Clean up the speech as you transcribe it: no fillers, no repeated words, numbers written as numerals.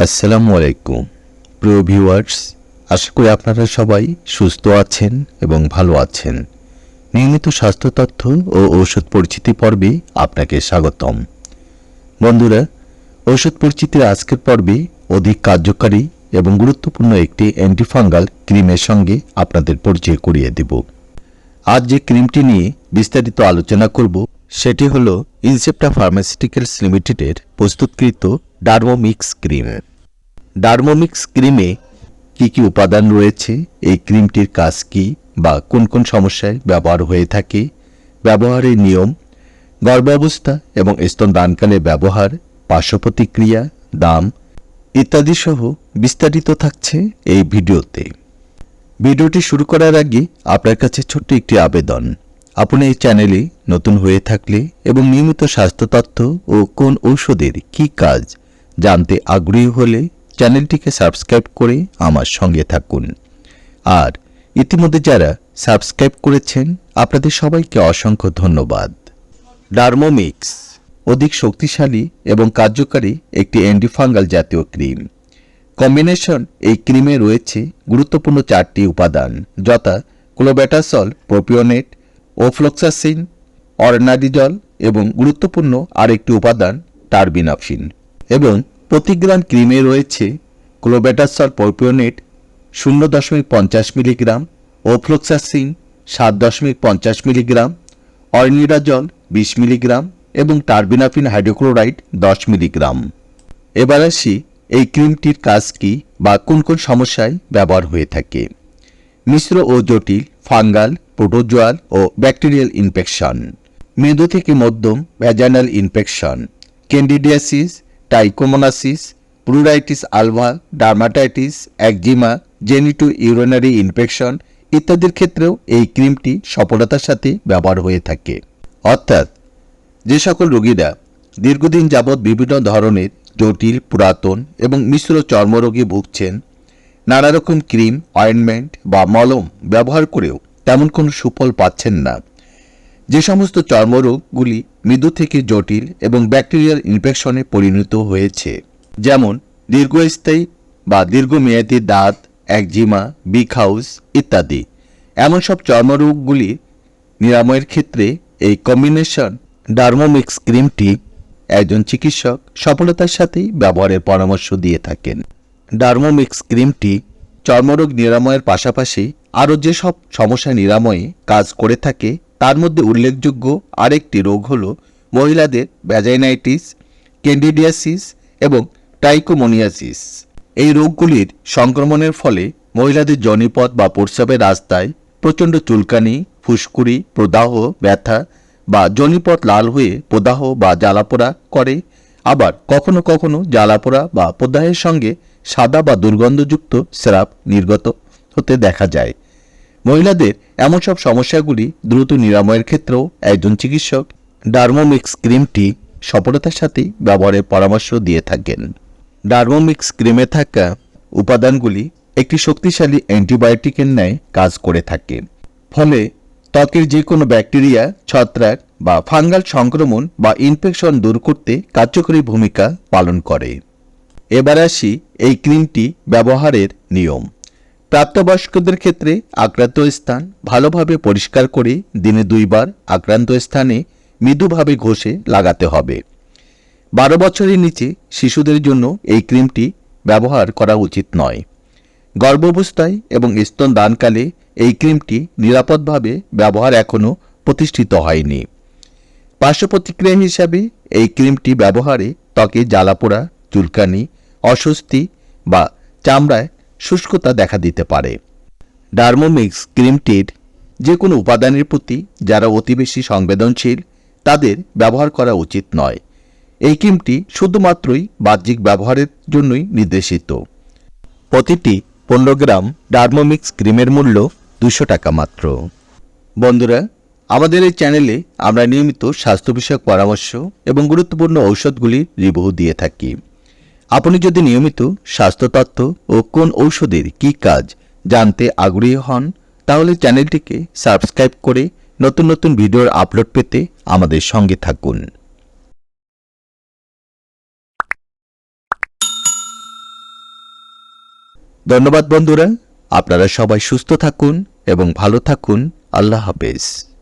আসসালামু আলাইকুম প্রিয় ভিউয়ার্স, আশা করি আপনারা সবাই সুস্থ আছেন এবং ভালো আছেন। নিয়মিত স্বাস্থ্য তথ্য ও ঔষধ পরিচিতি পর্বে আপনাকে স্বাগতম। বন্ধুরা, ঔষধ পরিচিতির আজকের পর্বে অধিক কার্যকারী এবং গুরুত্বপূর্ণ একটি অ্যান্টিফাঙ্গাল ক্রিমের সঙ্গে আপনাদের পরিচয় করিয়ে দেব। আজ যে ক্রিমটি নিয়ে বিস্তারিত আলোচনা করব সেটি হল ইনসেপ্টা ফার্মাসিউটিক্যালস লিমিটেডের প্রস্তুতকৃত ডার্মোমিক্স ক্রিম। ডার্মোমিক্স ক্রিমে কি কি উপাদান রয়েছে, এই ক্রিমটির কাজ কি বা কোন কোন সমস্যায় ব্যবহার হয়ে থাকে, ব্যবহারের নিয়ম, গর্ভাবস্থা এবং স্তনদানকালে ব্যবহার, পার্শ্ব প্রতিক্রিয়া, দাম ইত্যাদি সহ বিস্তারিত থাকছে এই ভিডিওতে। ভিডিওটি শুরু করার আগে আপনার কাছে ছোট্ট একটি আবেদন। আপনি এই চ্যানেলে নতুন হয়ে থাকলে এবং নিয়মিত স্বাস্থ্য তথ্য ও কোন ঔষধের কী কাজ জানতে আগ্রহী হলে চ্যানেলটিকে সাবস্ক্রাইব করে আমার সঙ্গে থাকুন। আর ইতিমধ্যে যারা সাবস্ক্রাইব করেছেন আপনাদের সবাইকে অসংখ্য ধন্যবাদ। ডার্মোমিক্স অধিক শক্তিশালী এবং কার্যকারী একটি অ্যান্টিফাঙ্গাল জাতীয় ক্রিম। কম্বিনেশন এই ক্রিমে রয়েছে গুরুত্বপূর্ণ 4টি উপাদান, যথা ক্লোবেটাসল, প্রোপিওনেট, ওফ্লক্সাসিন, অরনাডিজল এবং গুরুত্বপূর্ণ আরেকটি উপাদান টারবিনাফিন। এবং প্রতি গ্রাম ক্রিমে রয়েছে clobetasol propionate 0.50 milligram, ofloxacin 7.50 milligram, ornidazole 20 milligram এবং টারবিনাফিন হাইড্রোক্লোরাইড 10 মিলিগ্রাম। এবার আসি এই ক্রিমটির কাজ কি বা কোন কোন সমস্যায় ব্যবহার হয়ে থাকে। মিশ্র ও জটিল ফাঙ্গাল, প্রোটোজোয়াল ও ব্যাকটেরিয়াল ইনফেকশন, মৃদু থেকে মধ্যম vaginal infection, candidiasis, trichomoniasis, pruritus vulvae, dermatitis, eczema, genito urinary infection ইত্যাদির ক্ষেত্রেও এই ক্রিমটি সফলতার সাথে ব্যবহার হয়ে থাকে। অর্থাৎ যে সকল রোগীরা দীর্ঘদিন যাবৎ বিভিন্ন ধরনের জটিল, পুরাতন এবং মিশ্র চর্মরোগে ভুগছেন, নানা রকম ক্রিম, অয়েন্টমেন্ট বা মলম ব্যবহার করেও তেমন কোনো সুফল পাচ্ছেন না, যে সমস্ত চর্মরোগগুলি মৃদু থেকে জটিল এবং ব্যাকটেরিয়াল ইনফেকশনে পরিণত হয়েছে, যেমন দীর্ঘস্থায়ী বা দীর্ঘমেয়াদী দাঁত, একজিমা, বিগ হাউস ইত্যাদি, এমন সব চর্মরোগগুলি নিরাময়ের ক্ষেত্রে এই কম্বিনেশন ডার্মোমিক্স ক্রিমটি একজন চিকিৎসক সফলতার সাথেই ব্যবহারের পরামর্শ দিয়ে থাকেন। ডার্মোমিক্স ক্রিমটি চর্মরোগ নিরাময়ের পাশাপাশি আরও যেসব সমস্যা নিরাময়ে কাজ করে থাকে তার মধ্যে উল্লেখযোগ্য আরেকটি রোগ হল মহিলাদের ভ্যাজাইনাইটিস, ক্যান্ডিডিয়াসিস এবং ট্রাইকোমোনিয়াসিস। এই রোগগুলির সংক্রমণের ফলে মহিলাদের যোনিপথ বা প্রস্রাবের রাস্তায় প্রচণ্ড চুলকানি, ফুসকুড়ি, প্রদাহ, ব্যথা বা যোনিপথ লাল হয়ে প্রদাহ বা জ্বালাপোড়া করে। আবার কখনো কখনো জ্বালাপোড়া বা প্রদাহের সঙ্গে সাদা বা দুর্গন্ধযুক্ত স্রাব নির্গত হতে দেখা যায়। মহিলাদের এমন সব সমস্যাগুলি দ্রুত নিরাময়ের ক্ষেত্রেও একজন চিকিৎসক ডার্মোমিক্স ক্রিমটি সফলতার সাথেই ব্যবহারের পরামর্শ দিয়ে থাকেন। ডার্মোমিক্স ক্রিমে থাকা উপাদানগুলি একটি শক্তিশালী অ্যান্টিবায়োটিকের ন্যায় কাজ করে থাকে, ফলে ত্বকের যে কোনো ব্যাকটেরিয়া, ছত্রাক বা ফাঙ্গাল সংক্রমণ বা ইনফেকশন দূর করতে কার্যকরী ভূমিকা পালন করে। এবার আসি এই ক্রিমটি ব্যবহারের নিয়ম। প্রাপ্তবয়স্কদের ক্ষেত্রে আক্রান্ত স্থান ভালোভাবে পরিষ্কার করে দিনে 2 বার আক্রান্ত স্থানে মৃদুভাবে ঘষে লাগাতে হবে। 12 বছরের নিচে শিশুদের জন্য এই ক্রিমটি ব্যবহার করা উচিত নয়। গর্ভাবস্থায় এবং স্তনদানকালে এই ক্রিমটি নিরাপদভাবে ব্যবহার এখনও প্রতিষ্ঠিত হয়নি। পার্শ্ব প্রতিক্রিয়া হিসাবে এই ক্রিমটি ব্যবহারে ত্বকে জ্বালাপোড়া, চুলকানি, অস্বস্তি বা চামড়ায় শুষ্কতা দেখা দিতে পারে। ডার্মোমিক্স ক্রিমটির যে কোনো উপাদানের প্রতি যারা অতি বেশি সংবেদনশীল তাদের ব্যবহার করা উচিত নয়। এই ক্রিমটি শুধুমাত্রই বাহ্যিক ব্যবহারের জন্যই নির্দেশিত। প্রতিটি 15 গ্রাম ডার্মোমিক্স ক্রিমের মূল্য 200 টাকা মাত্র। বন্ধুরা, আমাদের এই চ্যানেলে আমরা নিয়মিত স্বাস্থ্য বিষয়ক পরামর্শ এবং গুরুত্বপূর্ণ ঔষধগুলির রিভিউ দিয়ে থাকি। আপনি যদি নিয়মিত স্বাস্থ্য তথ্য ও কোন ঔষধের কী কাজ জানতে আগ্রহী হন তাহলে চ্যানেলটিকে সাবস্ক্রাইব করে নতুন নতুন ভিডিওর আপলোড পেতে আমাদের সঙ্গে থাকুন। ধন্যবাদ বন্ধুরা, আপনারা সবাই সুস্থ থাকুন এবং ভালো থাকুন। আল্লাহ হাফেজ।